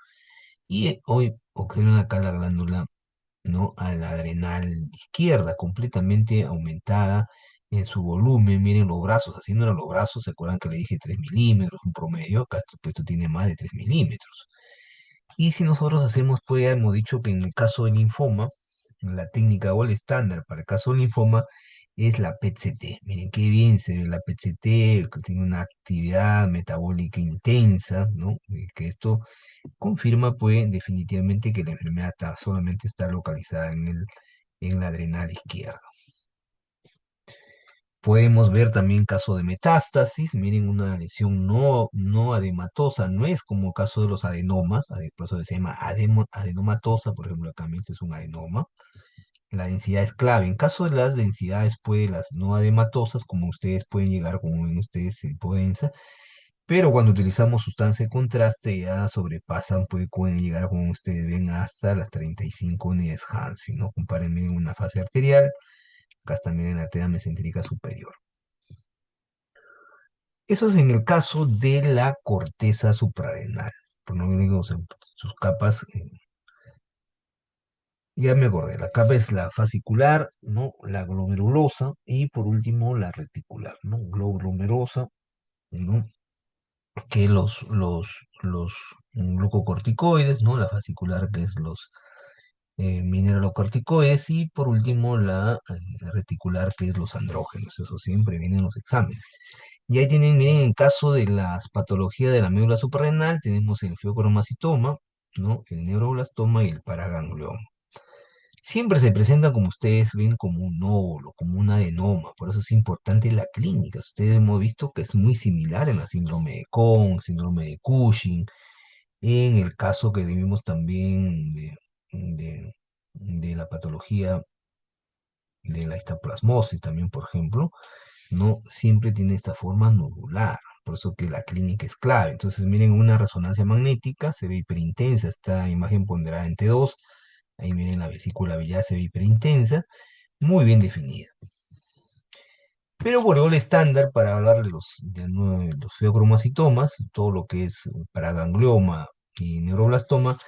Y hoy observan acá la glándula, ¿no? A la adrenal izquierda, completamente aumentada en su volumen. Miren los brazos, haciéndolo los brazos, ¿se acuerdan que le dije 3 milímetros, un promedio? Acá esto tiene más de 3 milímetros. Y si nosotros hacemos, pues ya hemos dicho que en el caso del linfoma, la técnica o el estándar para el caso del linfoma es la PET-CT. Miren qué bien se ve la PET-CT, que tiene una actividad metabólica intensa, ¿no? Y que esto confirma pues definitivamente que la enfermedad solamente está localizada en la adrenal izquierda. Podemos ver también caso de metástasis, miren una lesión no adematosa, no es como el caso de los adenomas, por eso se llama adenomatosa, por ejemplo, acá este es un adenoma. La densidad es clave. En caso de las densidades, pues las no adematosas, como ustedes pueden llegar, como ven ustedes, hipodensa, pero cuando utilizamos sustancia de contraste ya sobrepasan, pues pueden llegar, como ustedes ven, hasta las 35 unidades Hansen, ¿no? Comparen, miren una fase arterial, acá también en la arteria mesentérica superior. Eso es en el caso de la corteza suprarrenal. Por no digo, sus capas, ya me acordé, la capa es la fascicular, ¿no? La glomerulosa y por último la reticular, ¿no? Glomerulosa, ¿no? Que los glucocorticoides, ¿no? La fascicular que es los mineralocorticoides y por último la reticular que es los andrógenos. Eso siempre viene en los exámenes. Y ahí tienen, miren, en caso de las patologías de la médula suprarrenal, tenemos el feocromocitoma, ¿no? El neuroblastoma y el paraganglioma. Siempre se presentan, como ustedes ven, como un nódulo, como un adenoma. Por eso es importante la clínica. Ustedes hemos visto que es muy similar en la síndrome de Cohn, síndrome de Cushing, en el caso que vimos también de, de la patología de la histoplasmosis también, por ejemplo, no siempre tiene esta forma nodular. Por eso que la clínica es clave. Entonces, miren, una resonancia magnética se ve hiperintensa. Esta imagen ponderada en T2. Ahí miren la vesícula biliar se ve hiperintensa, muy bien definida. Pero bueno, el estándar para hablar de los feocromocitomas, todo lo que es paraganglioma y neuroblastoma,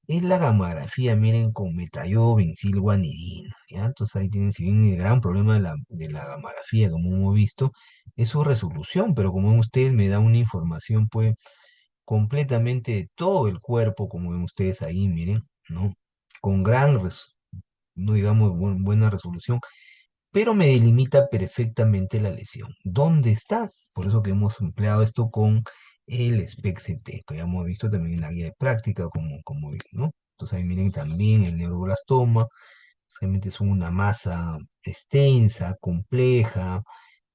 es la gamografía, miren, con metaiobencilguanidina, ¿ya? Entonces ahí tienen, si bien el gran problema de la gamografía, como hemos visto, es su resolución, pero como ven ustedes, me da una información, pues, completamente de todo el cuerpo, como ven ustedes ahí, miren, ¿no? Con no digamos, buena resolución, pero me delimita perfectamente la lesión. ¿Dónde está? Por eso que hemos empleado esto con el SPECT-CT, que ya hemos visto también en la guía de práctica, como ¿no? Entonces ahí miren también el neuroblastoma, realmente es una masa extensa, compleja,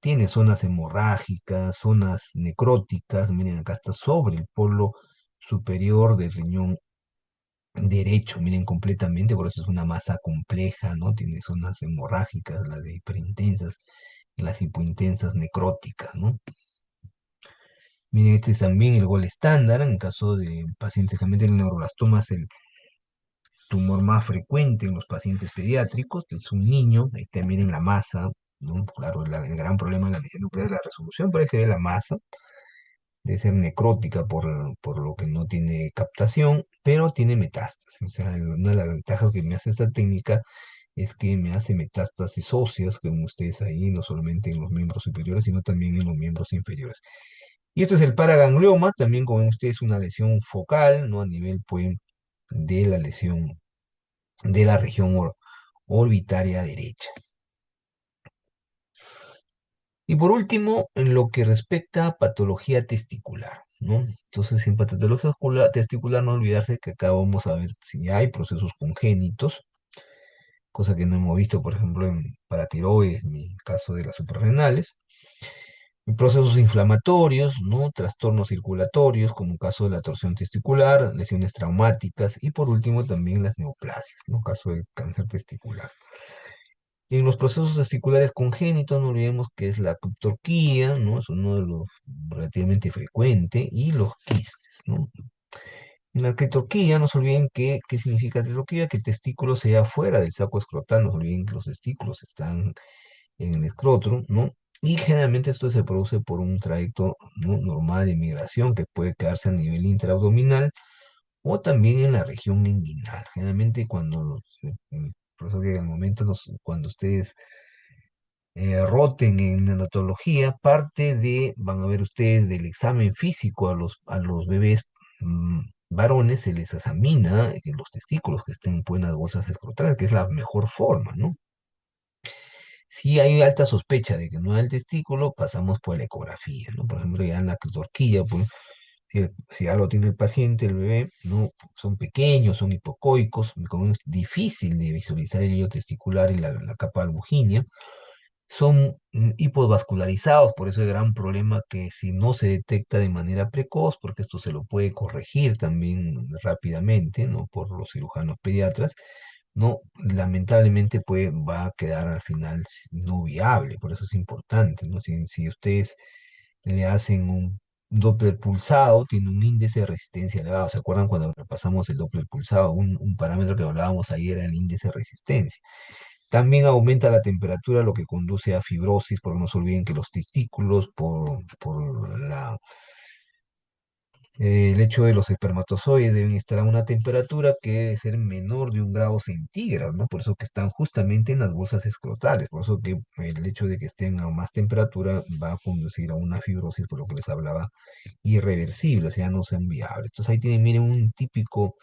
tiene zonas hemorrágicas, zonas necróticas, miren acá está sobre el polo superior del riñón derecho, miren completamente, por eso es una masa compleja, ¿no? Tiene zonas hemorrágicas, las de hiperintensas, las hipointensas necróticas, ¿no? Miren, este es también el gol estándar, en caso de pacientes, realmente el neuroblastoma es el tumor más frecuente en los pacientes pediátricos, es un niño, ahí está, miren la masa, ¿no? Claro, el gran problema de la lesión nuclear es la resolución, pero ahí se ve la masa, de ser necrótica por lo que no tiene captación, pero tiene metástasis. O sea, una de las ventajas que me hace esta técnica es que me hace metástasis óseas, como ustedes ahí, no solamente en los miembros superiores, sino también en los miembros inferiores. Y esto es el paraganglioma, también como ven ustedes una lesión focal, ¿no? A nivel, pues, de la lesión de la región orbitaria derecha. Y por último, en lo que respecta a patología testicular, ¿no? Entonces, en patología testicular, no olvidarse que acá vamos a ver si hay procesos congénitos, cosa que no hemos visto, por ejemplo, en paratiroides, ni en caso de las suprarrenales. Procesos inflamatorios, ¿no? Trastornos circulatorios, como en caso de la torsión testicular, lesiones traumáticas y por último también las neoplasias, ¿no? Caso del cáncer testicular. Y en los procesos testiculares congénitos, no olvidemos que es la criptorquía, ¿no? Es uno de los relativamente frecuente, y los quistes, ¿no? En la criptorquía, no se olviden qué significa criptorquía, que el testículo sea fuera del saco escrotal, no se olviden que los testículos están en el escroto, ¿no? Y generalmente esto se produce por un trayecto, ¿no? normal de migración que puede quedarse a nivel intraabdominal o también en la región inguinal. Generalmente por eso que al momento cuando ustedes roten en neonatología, van a ver ustedes del examen físico a los bebés varones, se les examina los testículos que estén en buenas bolsas escrotales, que es la mejor forma, ¿no? Si hay alta sospecha de que no es el testículo, pasamos por la ecografía, ¿no? Por ejemplo, ya en la horquilla, pues, si algo tiene el paciente, el bebé, ¿no? Son pequeños, son hipocoicos, como es difícil de visualizar el hilo testicular y la capa albuginea, son hipovascularizados, por eso el gran problema que si no se detecta de manera precoz, porque esto se lo puede corregir también rápidamente, ¿no? Por los cirujanos pediatras, no, lamentablemente va a quedar al final no viable, por eso es importante, ¿no? Si ustedes le hacen un Doppler pulsado, tiene un índice de resistencia elevado. ¿Se acuerdan cuando repasamos el Doppler pulsado? Un parámetro que hablábamos ayer era el índice de resistencia. También aumenta la temperatura, lo que conduce a fibrosis, porque no se olviden que los testículos, el hecho de los espermatozoides deben estar a una temperatura que debe ser menor de 1 grado centígrado, ¿no? Por eso que están justamente en las bolsas escrotales, por eso que el hecho de que estén a más temperatura va a conducir a una fibrosis, por lo que les hablaba, irreversible, o sea, no sean viables. Entonces ahí tienen, miren, un típico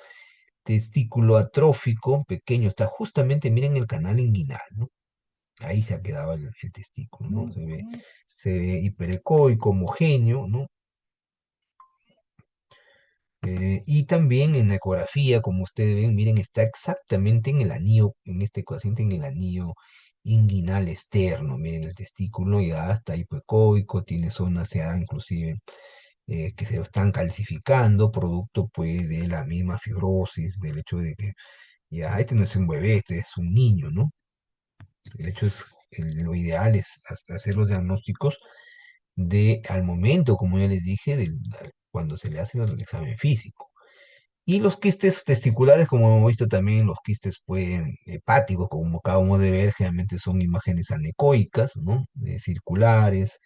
testículo atrófico, pequeño, está justamente, miren, el canal inguinal, ¿no? Ahí se ha quedado el testículo, ¿no? Se ve hiperecoico, homogéneo, ¿no? Y también en la ecografía, como ustedes ven, miren, está exactamente en el anillo, en este paciente, en el anillo inguinal externo. Miren, el testículo ya está hipoecoico, tiene zonas ya inclusive que se están calcificando, producto pues de la misma fibrosis, del hecho de que ya este no es un bebé, este es un niño, ¿no? El hecho es, lo ideal es hacer los diagnósticos al momento, como ya les dije, cuando se le hace el examen físico. Y los quistes testiculares, como hemos visto también, los quistes hepáticos, como acabamos de ver, generalmente son imágenes anecoicas, ¿no? Circulares,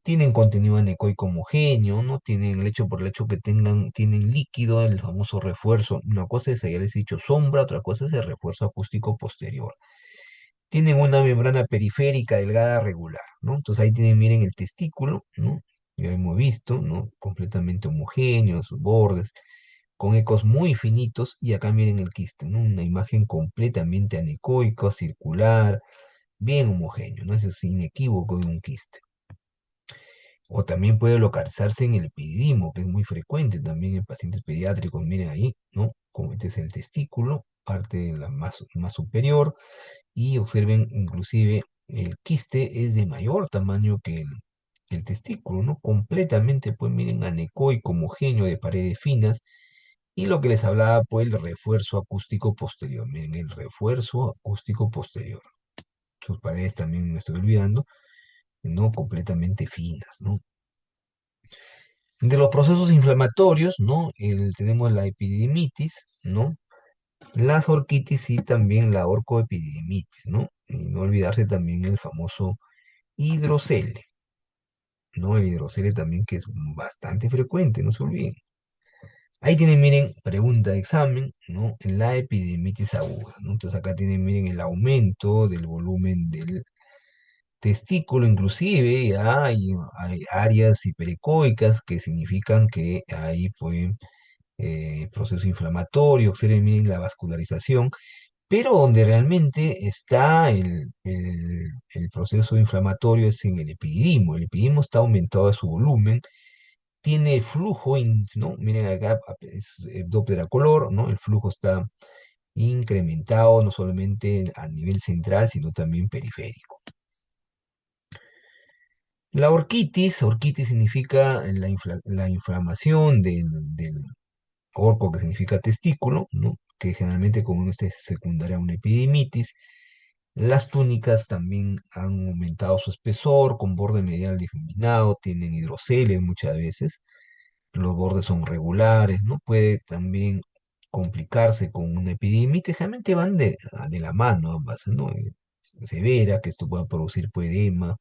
tienen contenido anecoico homogéneo, ¿no? Tienen por el hecho que tienen líquido, el famoso refuerzo. Una cosa es, ya les he dicho, sombra, otra cosa es el refuerzo acústico posterior. Tienen una membrana periférica delgada regular, ¿no? Entonces ahí tienen, miren, el testículo, ¿no? Ya hemos visto, ¿no? Completamente homogéneo, sus bordes, con ecos muy finitos, y acá miren el quiste, ¿no? Una imagen completamente anecoica, circular, bien homogéneo, ¿no? Eso es inequívoco de un quiste. O también puede localizarse en el epididimo, que es muy frecuente también en pacientes pediátricos, miren ahí, ¿no? Como este es el testículo, parte de la más superior, y observen inclusive el quiste es de mayor tamaño que el testículo, ¿no? Completamente, pues miren, anecoico, homogéneo, de paredes finas, y lo que les hablaba, pues el refuerzo acústico posterior, miren, el refuerzo acústico posterior. Sus paredes también me estoy olvidando, ¿no? Completamente finas, ¿no? De los procesos inflamatorios, ¿no? Tenemos la epididimitis, ¿no? Las orquitis y también la orcoepididimitis, ¿no? Y no olvidarse también el famoso hidrocele, ¿no? El hidrocele también que es bastante frecuente, no se olviden. Ahí tienen, miren, pregunta de examen, ¿no? En la epididimitis aguda, ¿no? Entonces acá tienen, miren, el aumento del volumen testículo inclusive ya hay áreas hiperecoicas que significan que hay pues, proceso inflamatorio, observen miren la vascularización, pero donde realmente está el proceso inflamatorio es en el epididimo. El epididimo está aumentado de su volumen, tiene flujo, ¿no? Miren acá es Doppler a color, ¿no? El flujo está incrementado no solamente a nivel central, sino también periférico. La orquitis significa la inflamación del orco, que significa testículo, ¿no? Que generalmente como este es secundaria a una epidimitis. Las túnicas también han aumentado su espesor, con borde medial difuminado, tienen hidroceles muchas veces, los bordes son regulares, ¿no? Puede también complicarse con una epididimitis, generalmente van de la mano ambas, ¿no? Severa, que esto pueda producir pues, edema,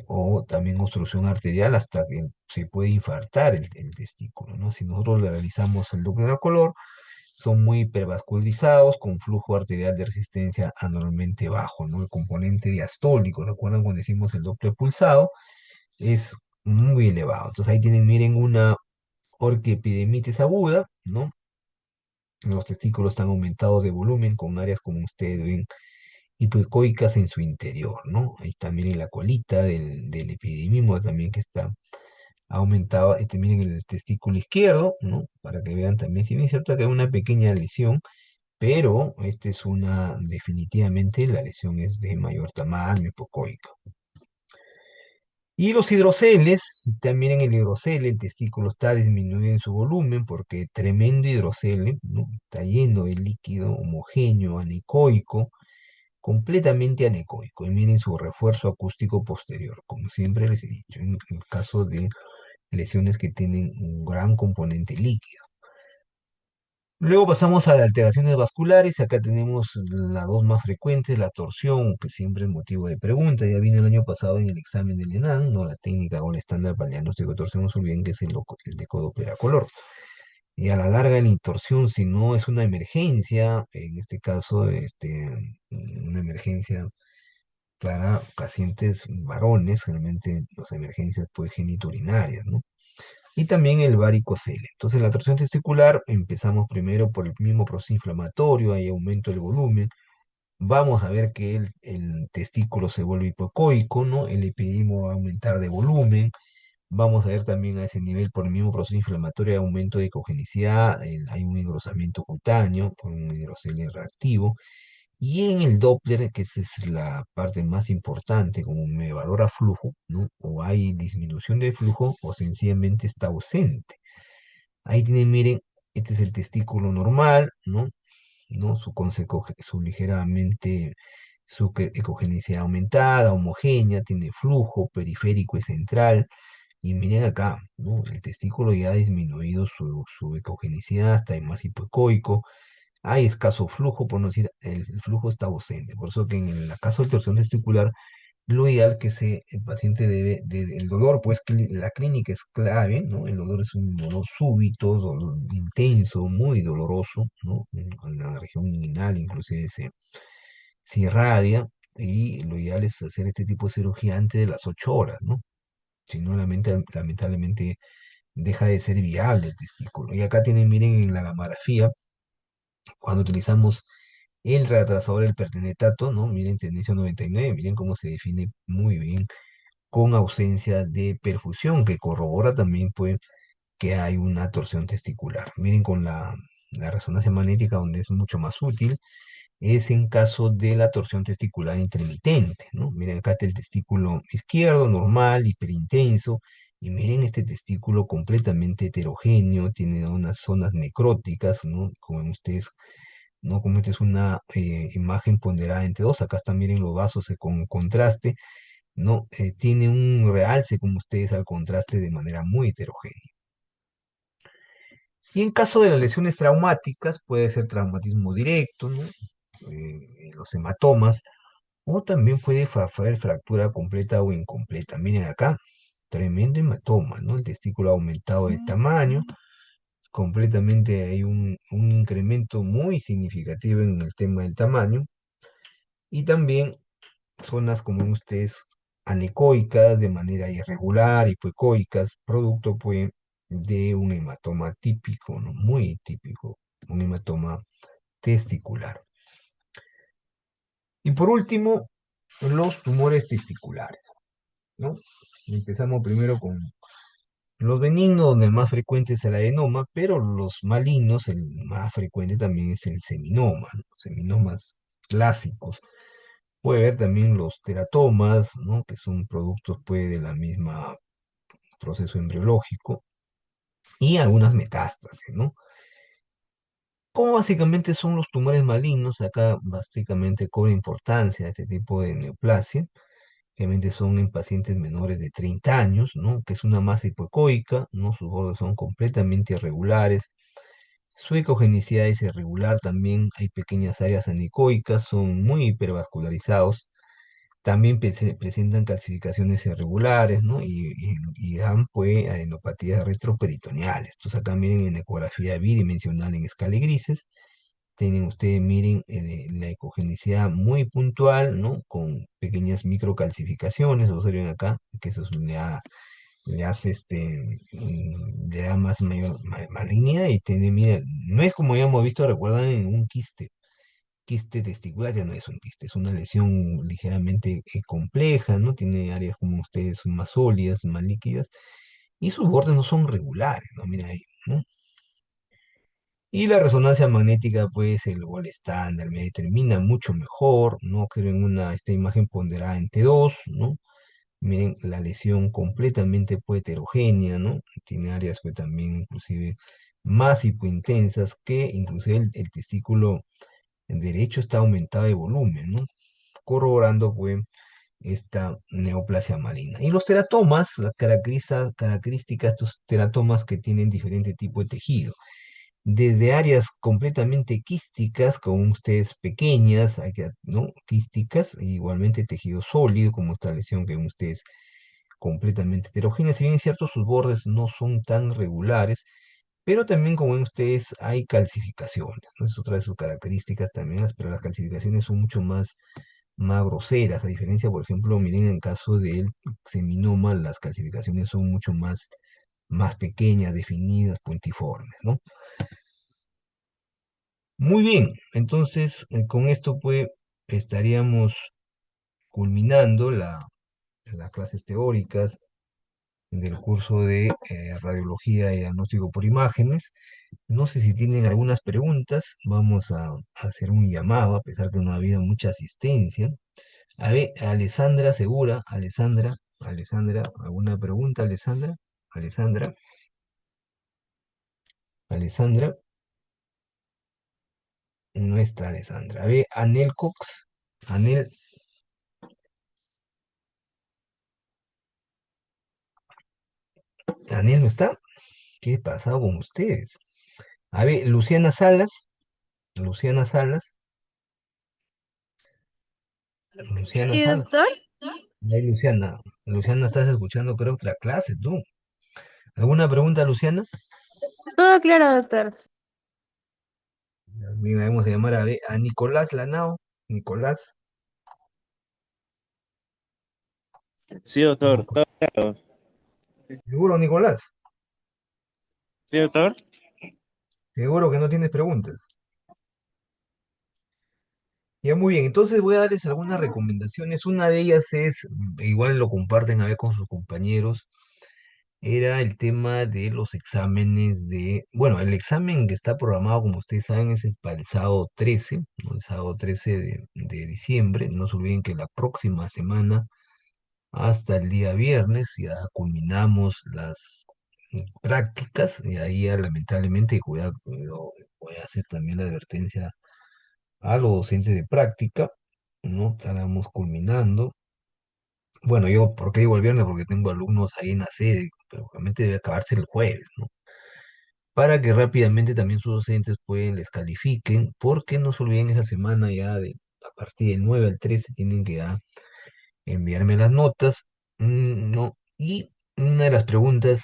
o también obstrucción arterial hasta que se puede infartar el testículo, ¿no? Si nosotros le realizamos el Doppler a color, son muy hipervascularizados con flujo arterial de resistencia anormalmente bajo, ¿no? El componente diastólico, ¿recuerdan cuando decimos el Doppler pulsado? Es muy elevado. Entonces ahí tienen, miren, una orquiepidemitis aguda, ¿no? Los testículos están aumentados de volumen con áreas como ustedes ven hipoecoicas en su interior, ¿no? Ahí también en la colita del epidimismo también que está aumentado. Este, miren el testículo izquierdo, ¿no? Para que vean también, si bien es cierto que hay una pequeña lesión, pero esta es definitivamente la lesión es de mayor tamaño, hipocoica. Y los hidroceles, si también en el hidrocele, el testículo está disminuido en su volumen porque tremendo hidrocele, ¿no? Está lleno de líquido homogéneo, anecoico, completamente anecoico. Y miren su refuerzo acústico posterior, como siempre les he dicho, en el caso de lesiones que tienen un gran componente líquido. Luego pasamos a las alteraciones vasculares. Acá tenemos las dos más frecuentes, la torsión, que siempre es motivo de pregunta. Ya vino el año pasado en el examen del ENAM, ¿no? La técnica o el estándar para el diagnóstico de torsión, no se olviden que es el de Doppler a color. Y a la larga la torsión, si no es una emergencia, en este caso, una emergencia para pacientes varones, generalmente las emergencias pues genitourinarias, ¿no? Y también el varicocele. Entonces, la torsión testicular, empezamos primero por el mismo proceso inflamatorio, hay aumento del volumen. Vamos a ver que el testículo se vuelve hipocoico, ¿no? El epidimo va a aumentar de volumen. Vamos a ver también a ese nivel, por el mismo proceso inflamatorio, hay aumento de ecogenicidad, hay un engrosamiento cutáneo por un hidrocele reactivo. Y en el Doppler, que esa es la parte más importante, como me valora flujo, ¿no? O hay disminución de flujo o sencillamente está ausente. Ahí tienen, miren, este es el testículo normal, ¿no? ¿No? Su ligeramente, ecogenicidad aumentada, homogénea, tiene flujo periférico y central. Y miren acá, ¿no? El testículo ya ha disminuido su ecogenicidad, está en más hipoecoico, hay escaso flujo, por no decir, el flujo está ausente. Por eso que en el caso de torsión testicular, lo ideal que el paciente el dolor, pues la clínica es clave, ¿no? El dolor es un dolor súbito, dolor intenso, muy doloroso, ¿no? En la región inguinal inclusive se irradia, y lo ideal es hacer este tipo de cirugía antes de las 8 horas, ¿no? Si no, lamentablemente deja de ser viable el testículo. Y acá tienen, miren, en la gamografía, cuando utilizamos el retrasador del pertenetato, ¿no? Miren, tendencia 99, miren cómo se define muy bien, con ausencia de perfusión, que corrobora también, pues, que hay una torsión testicular. Miren con la resonancia magnética, donde es mucho más útil, es en caso de la torsión testicular intermitente, ¿no? Miren, acá está el testículo izquierdo, normal, hiperintenso, y miren este testículo completamente heterogéneo, tiene unas zonas necróticas, ¿no? Como ven ustedes, ¿no? Como esta es una imagen ponderada entre dos, acá están, miren los vasos con contraste, ¿no? Tiene un realce, como ustedes, al contraste de manera muy heterogénea. Y en caso de las lesiones traumáticas, puede ser traumatismo directo, ¿no? Los hematomas, o también puede haber fractura completa o incompleta. Miren acá, tremendo hematoma, ¿no? El testículo ha aumentado de tamaño, completamente hay un incremento muy significativo en el tema del tamaño, y también zonas como ven ustedes anecoicas de manera irregular, hipoecoicas, producto pues de un hematoma típico, ¿no? Muy típico, un hematoma testicular. Y por último, los tumores testiculares, ¿no? Empezamos primero con los benignos, donde el más frecuente es el adenoma, pero los malignos, el más frecuente también es el seminoma, ¿no? Seminomas clásicos. Puede haber también los teratomas, ¿no? Que son productos pues, de la misma proceso embriológico, y algunas metástasis, ¿no? Como básicamente son los tumores malignos, acá básicamente cobra importancia este tipo de neoplasia. Obviamente son en pacientes menores de 30 años, ¿no? Que es una masa hipoecoica, ¿no? Sus bordes son completamente irregulares. Su ecogenicidad es irregular también. Hay pequeñas áreas anecoicas, son muy hipervascularizados. También presentan calcificaciones irregulares, ¿no? Y dan, pues, adenopatías retroperitoneales. Entonces, acá miren en ecografía bidimensional en escala de grises. Tienen ustedes, miren, la ecogenicidad muy puntual, ¿no? Con pequeñas microcalcificaciones, observen acá, que eso le hace le da más mayor malignidad y tiene, mira, no es como ya hemos visto, recuerdan, en un quiste testicular, ya no es un quiste, es una lesión ligeramente compleja, ¿no? Tiene áreas como ustedes más sólidas, más líquidas, y sus bordes no son regulares, ¿no? Mira ahí, ¿no? Y la resonancia magnética, pues el gol estándar me determina mucho mejor, ¿no? Creo en esta imagen ponderada en T2, ¿no? Miren la lesión completamente pues, heterogénea, ¿no? Tiene áreas pues también inclusive más hipointensas que inclusive el testículo derecho está aumentado de volumen, ¿no? Corroborando pues esta neoplasia maligna. Y los teratomas, las características de estos teratomas que tienen diferente tipo de tejido desde áreas completamente quísticas, como ustedes pequeñas, ¿no? Quísticas, e igualmente tejido sólido, como esta lesión que ven ustedes completamente heterogénea. Si bien es cierto, sus bordes no son tan regulares, pero también, como ven ustedes, hay calcificaciones, ¿no? Es otra de sus características también, pero las calcificaciones son mucho más groseras, a diferencia, por ejemplo, miren, en el caso del seminoma, las calcificaciones son mucho más pequeñas, definidas, puntiformes, ¿no? Muy bien, entonces con esto pues estaríamos culminando las clases teóricas del curso de radiología y diagnóstico por imágenes. No sé si tienen algunas preguntas, vamos a hacer un llamado a pesar que no ha habido mucha asistencia. A ver, Alessandra Segura, Alessandra, ¿alguna pregunta, Alessandra? Alessandra, Alessandra, no está Alessandra. A ver, Anel Cox, Anel, Anel no está. ¿Qué ha pasado con ustedes? A ver, Luciana Salas, Luciana Sí, Salas. doctor. Ay, Luciana, estás escuchando creo otra clase, tú. ¿Alguna pregunta, Luciana? Todo claro, doctor. Mira, vamos a llamar a Nicolás Lanao. Nicolás, Sí, doctor, Nico- todo claro. ¿Seguro, Nicolás? Sí, doctor. ¿Seguro que no tienes preguntas? Ya, muy bien, entonces voy a darles algunas recomendaciones. Una de ellas es, igual lo comparten a ver con sus compañeros, era el tema de los exámenes bueno, el examen que está programado, como ustedes saben, es para el sábado 13, ¿no? El sábado 13 de diciembre. No se olviden que la próxima semana, hasta el día viernes, ya culminamos las prácticas, y ahí ya lamentablemente voy a hacer también la advertencia a los docentes de práctica, ¿no? Estaremos culminando. Bueno, yo, ¿por qué digo el viernes? Porque tengo alumnos ahí en la sede, pero realmente debe acabarse el jueves, ¿no? Para que rápidamente también sus docentes pueden les califiquen, porque no se olviden esa semana ya a partir del 9 al 13 tienen que ya enviarme las notas, ¿no? Y una de las preguntas,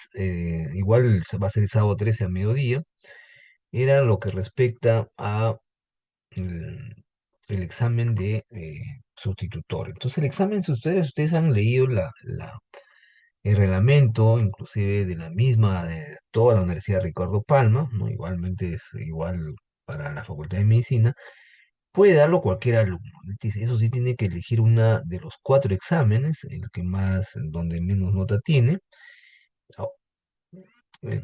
igual se va a ser el sábado 13 a mediodía, era lo que respecta a el, el examen sustitutorio. Entonces, el examen sustitutorio, ustedes han leído el reglamento, inclusive de la misma, de toda la Universidad Ricardo Palma, ¿no? Igualmente es igual para la Facultad de Medicina, puede darlo cualquier alumno. Dice, eso sí, tiene que elegir una de los cuatro exámenes, el que más, donde menos nota tiene. O- eh,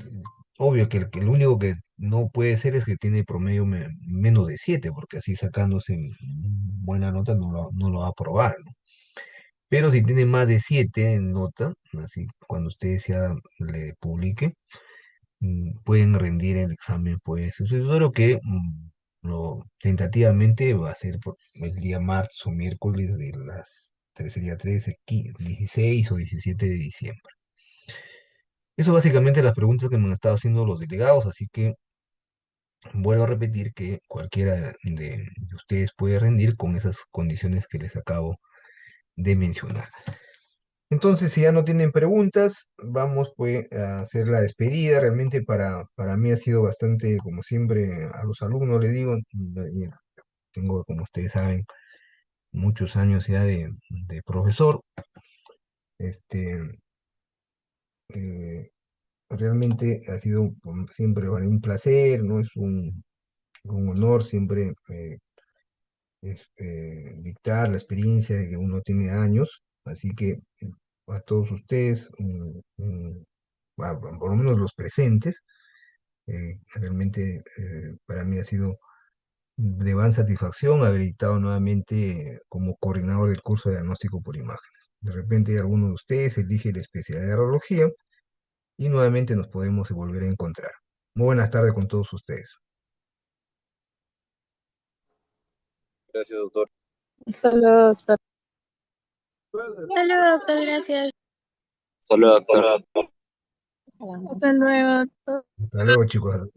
Obvio que el único que no puede ser es que tiene promedio menos de 7, porque así sacándose buena nota no lo va a aprobar, ¿no? Pero si tiene más de 7 en nota, así cuando usted ya le publique, pueden rendir el examen, pues, sucesorio que tentativamente va a ser por el día martes o miércoles de sería 13, 16 o 17 de diciembre. Eso básicamente las preguntas que me han estado haciendo los delegados, así que vuelvo a repetir que cualquiera de ustedes puede rendir con esas condiciones que les acabo de mencionar. Entonces, si ya no tienen preguntas, vamos pues a hacer la despedida. Realmente para mí ha sido bastante, como siempre, a los alumnos les digo, tengo, como ustedes saben, muchos años ya de profesor. Este, eh, Realmente ha sido siempre bueno, un placer, ¿no? Es un honor siempre dictar la experiencia de que uno tiene años. Así que a todos ustedes, por lo menos los presentes, realmente para mí ha sido de gran satisfacción haber dictado nuevamente como coordinador del curso de diagnóstico por imágenes. De repente alguno de ustedes elige la especialidad de radiología y nuevamente nos podemos volver a encontrar. Muy buenas tardes con todos ustedes. Gracias, doctor. Solo, solo. Hola, doctor, gracias. Saludos, doctor. Hasta luego. Hasta luego, chicos.